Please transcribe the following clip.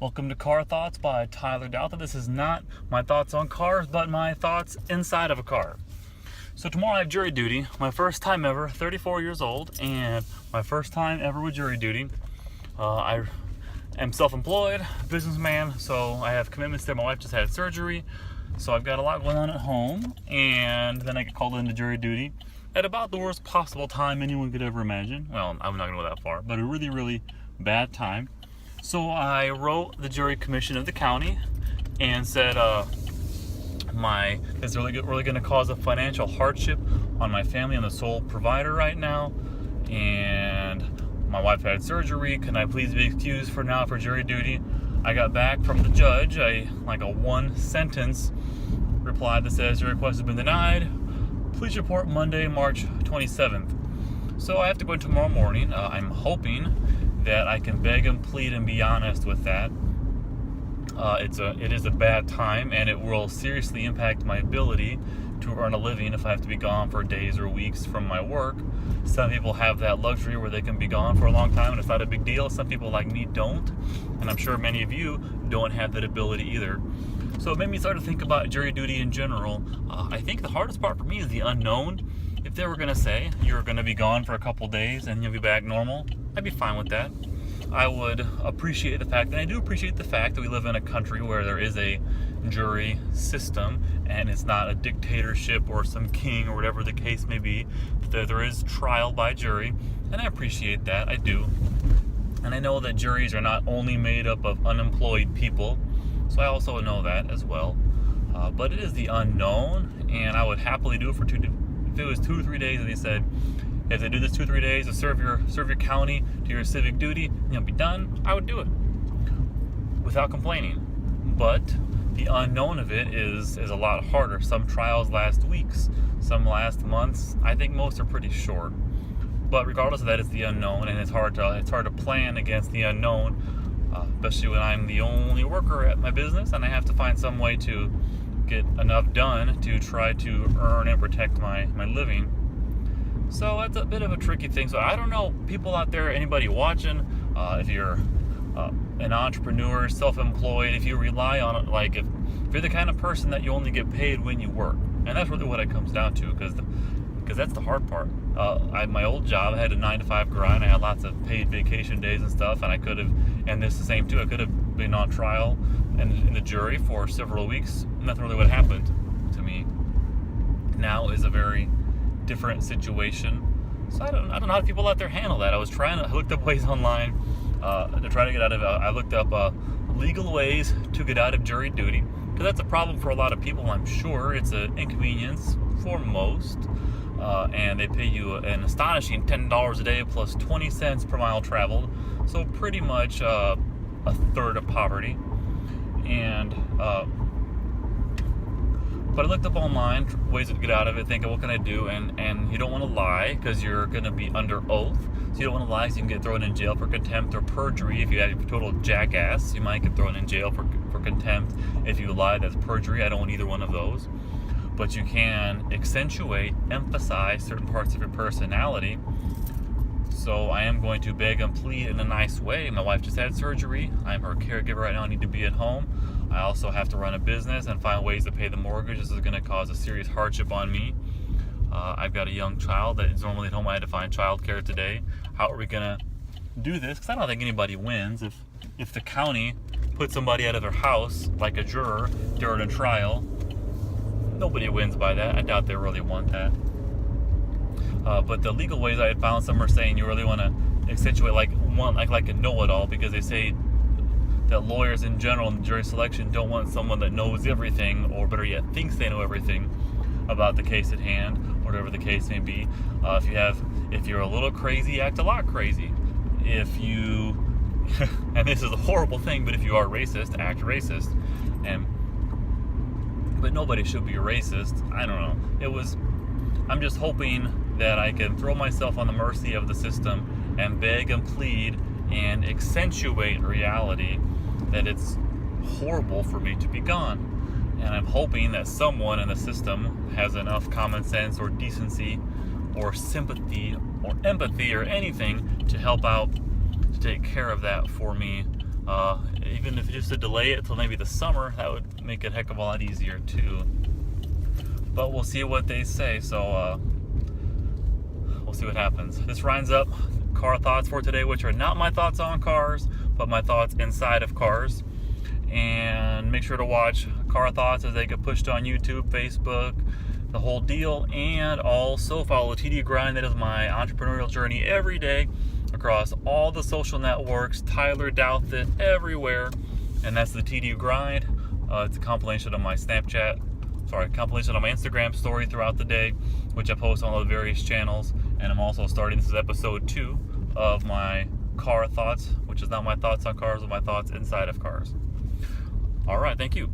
Welcome to Car Thoughts by Tyler Douthit. This is not my thoughts on cars, but my thoughts inside of a car. So tomorrow I have jury duty, my first time ever, 34 years old, and my first time ever with jury duty. I am self-employed, businessman, so I have commitments there. My wife just had surgery, so I've got a lot going on at home, and then I get called into jury duty at about the worst possible time anyone could ever imagine. Well, I'm not going to go that far, but a really, really bad time. So I wrote the jury commission of the county and said, it's really going to cause a financial hardship on my family. I'm the sole provider right now, and my wife had surgery. Can I please be excused for now for jury duty? I got back from the judge, a one-sentence reply that says your request has been denied. Please report Monday, March 27th. So I have to go in tomorrow morning. I'm hoping that I can beg and plead and be honest with that. It is a bad time, and it will seriously impact my ability to earn a living if I have to be gone for days or weeks from my work. Some people have that luxury where they can be gone for a long time and it's not a big deal. Some people like me don't, and I'm sure many of you don't have that ability either. So it made me start to think about jury duty in general. I think the hardest part for me is the unknown. If they were going to say you're going to be gone for a couple days and you'll be back normal, I'd be fine with that. I would appreciate the fact, and I do appreciate the fact, that we live in a country where there is a jury system and it's not a dictatorship or some king or whatever the case may be. There is trial by jury, and I appreciate that. I do. And I know that juries are not only made up of unemployed people, so I also know that as well. But it is the unknown, and I would happily do it for if it was 2 or 3 days and they said, if they do this 2 or 3 days to serve your county, to your civic duty, and you'll be done, I would do it without complaining. But the unknown of it is a lot harder. Some trials last weeks, some last months. I think most are pretty short. But regardless of that, it's the unknown, and it's hard to plan against the unknown, especially when I'm the only worker at my business, and I have to find some way to get enough done to try to earn and protect my living. So that's a bit of a tricky thing. So I don't know, people out there, anybody watching, if you're an entrepreneur, self-employed, if you rely on it, like if you're the kind of person that you only get paid when you work, and that's really what it comes down to, because that's the hard part. My old job, I had a 9-to-5 grind. I had lots of paid vacation days and stuff, and I could have, and this is the same too, I could have been on trial and in the jury for several weeks. Nothing really would have happened to me. Now is a very different situation. So I don't know how people out there handle that. I looked up ways online to try to get out of it. I looked up legal ways to get out of jury duty, because that's a problem for a lot of people. I'm sure it's an inconvenience for most, and they pay you an astonishing $10 a day plus 20 cents per mile traveled, so pretty much a third of poverty. And but I looked up online ways to get out of it, thinking, what can I do? And you don't want to lie, because you're going to be under oath. So you don't want to lie, so you can get thrown in jail for contempt or perjury. If you're a total jackass, you might get thrown in jail for contempt. If you lie, that's perjury. I don't want either one of those. But you can accentuate, emphasize certain parts of your personality. So I am going to beg and plead in a nice way. My wife just had surgery. I'm her caregiver right now. I need to be at home. I also have to run a business and find ways to pay the mortgage. This is going to cause a serious hardship on me. I've got a young child that is normally at home. I had to find childcare today. How are we going to do this? Because I don't think anybody wins. If the county puts somebody out of their house, like a juror, during a trial, nobody wins by that. I doubt they really want that. But the legal ways I had found, some are saying you really want to accentuate like a know-it-all, because they say that lawyers in general in jury selection don't want someone that knows everything, or better yet, thinks they know everything about the case at hand, whatever the case may be. If you're a little crazy, act a lot crazy. If you, and this is a horrible thing, but if you are racist, act racist. But nobody should be a racist. I don't know. I'm just hoping that I can throw myself on the mercy of the system and beg and plead and accentuate reality that it's horrible for me to be gone. And I'm hoping that someone in the system has enough common sense or decency or sympathy or empathy or anything to help out, to take care of that for me Even if just to delay it till maybe the summer, that would make it a heck of a lot easier too. But we'll see what they say. So we'll see what happens. This rounds up car thoughts for today, which are not my thoughts on cars, but my thoughts inside of cars. And make sure to watch car thoughts as they get pushed on YouTube, Facebook, the whole deal. And also follow the TD Grind. That is my entrepreneurial journey every day across all the social networks. Tyler Douthit everywhere. And that's the TD Grind. It's a compilation of my compilation of my Instagram story throughout the day, which I post on all the various channels. And I'm also starting, this is episode 2 of my car thoughts, which is not my thoughts on cars, but my thoughts inside of cars. All right, thank you.